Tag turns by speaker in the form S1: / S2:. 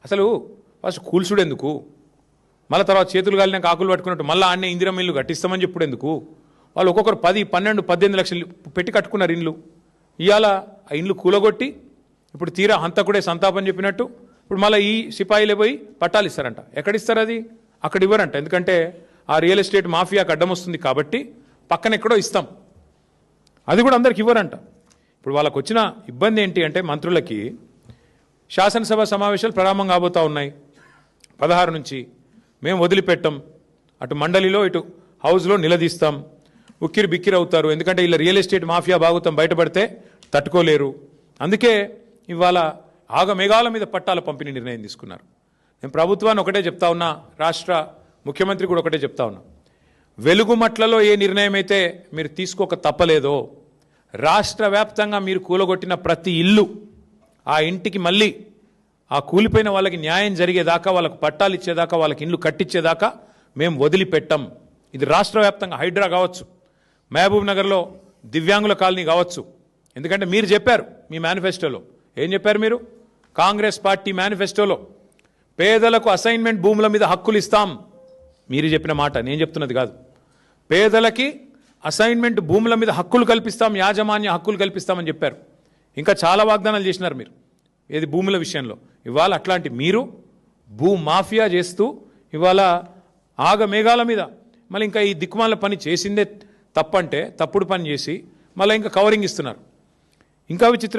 S1: అసలు ఫస్ట్ కూల్చుడు ఎందుకు, మళ్ళీ తర్వాత చేతులు గాలినాక ఆకులు పట్టుకున్నట్టు మళ్ళీ ఆడనే ఇందిరమ్మ ఇల్లు కట్టిస్తామని చెప్పుడు ఎందుకు? వాళ్ళు ఒక్కొక్కరు 10, 12, 18 లక్షలు పెట్టి కట్టుకున్నారు ఇండ్లు. ఇవాళ ఆ ఇండ్లు కూలగొట్టి ఇప్పుడు తీరా హంతకుడే సంతాపం చెప్పినట్టు ఇప్పుడు మళ్ళీ ఈ సిపాయిలే పోయి పట్టాలు ఇస్తారంట. ఎక్కడిస్తారు అది? అక్కడ ఇవ్వరంట. ఎందుకంటే ఆ రియల్ ఎస్టేట్ మాఫియాకి అడ్డం వస్తుంది కాబట్టి పక్కన ఎక్కడో ఇస్తాం, అది కూడా అందరికి ఇవ్వరంట. ఇప్పుడు వాళ్ళకు వచ్చిన ఇబ్బంది ఏంటి అంటే మంత్రులకి శాసనసభ సమావేశాలు ప్రారంభం కాబోతూ ఉన్నాయి 16 నుంచి. మేము వదిలిపెట్టాం, అటు మండలిలో ఇటు హౌస్లో నిలదీస్తాం, ఉక్కిరి బిక్కిరి అవుతారు. ఎందుకంటే ఇలా రియల్ ఎస్టేట్ మాఫియా భాగవతం బయటపడితే తట్టుకోలేరు. అందుకే ఇవాళ ఆగమేఘాల మీద పట్టాల పంపిణీ నిర్ణయం తీసుకున్నారు. నేను ప్రభుత్వాన్ని ఒకటే చెప్తా ఉన్నా, రాష్ట్ర ముఖ్యమంత్రి కూడా ఒకటే చెప్తా ఉన్నా, వెలుగుమట్లలో ఏ నిర్ణయం అయితే మీరు తీసుకోక తప్పలేదో రాష్ట్ర వ్యాప్తంగా మీరు కూలగొట్టిన ప్రతి ఇల్లు ఆ ఇంటికి మళ్ళీ ఆ కూలిపోయిన వాళ్ళకి న్యాయం జరిగేదాకా, వాళ్ళకు పట్టాలు ఇచ్చేదాకా, వాళ్ళకి ఇండ్లు కట్టించేదాకా మేము వదిలిపెట్టాం. ఇది రాష్ట్ర వ్యాప్తంగా హైడ్రా కావచ్చు, మహబూబ్ నగర్లో దివ్యాంగుల కాలనీ కావచ్చు. ఎందుకంటే మీరు చెప్పారు మీ మేనిఫెస్టోలో, ఏం చెప్పారు మీరు? కాంగ్రెస్ పార్టీ మేనిఫెస్టోలో పేదలకు అసైన్మెంట్ భూముల మీద హక్కులు ఇస్తాం. మీరు చెప్పిన మాట, నేను చెప్తున్నది కాదు. పేదలకి అసైన్మెంట్ భూముల మీద హక్కులు కల్పిస్తాం, యాజమాన్య హక్కులు కల్పిస్తామని చెప్పారు. ఇంకా చాలా వాగ్దానాలు చేసినారు మీరు ఏది భూముల విషయంలో. ఇవాళ అట్లాంటి మీరు భూ మాఫియా చేస్తూ ఇవాళ ఆగమేఘాల మీద మళ్ళీ ఇంకా ఈ దిక్కుమాల పని చేసిందే తప్పంటే తప్పుడు పని చేసి మళ్ళీ ఇంకా కవరింగ్ ఇస్తున్నారు. ఇంకా విచిత్రం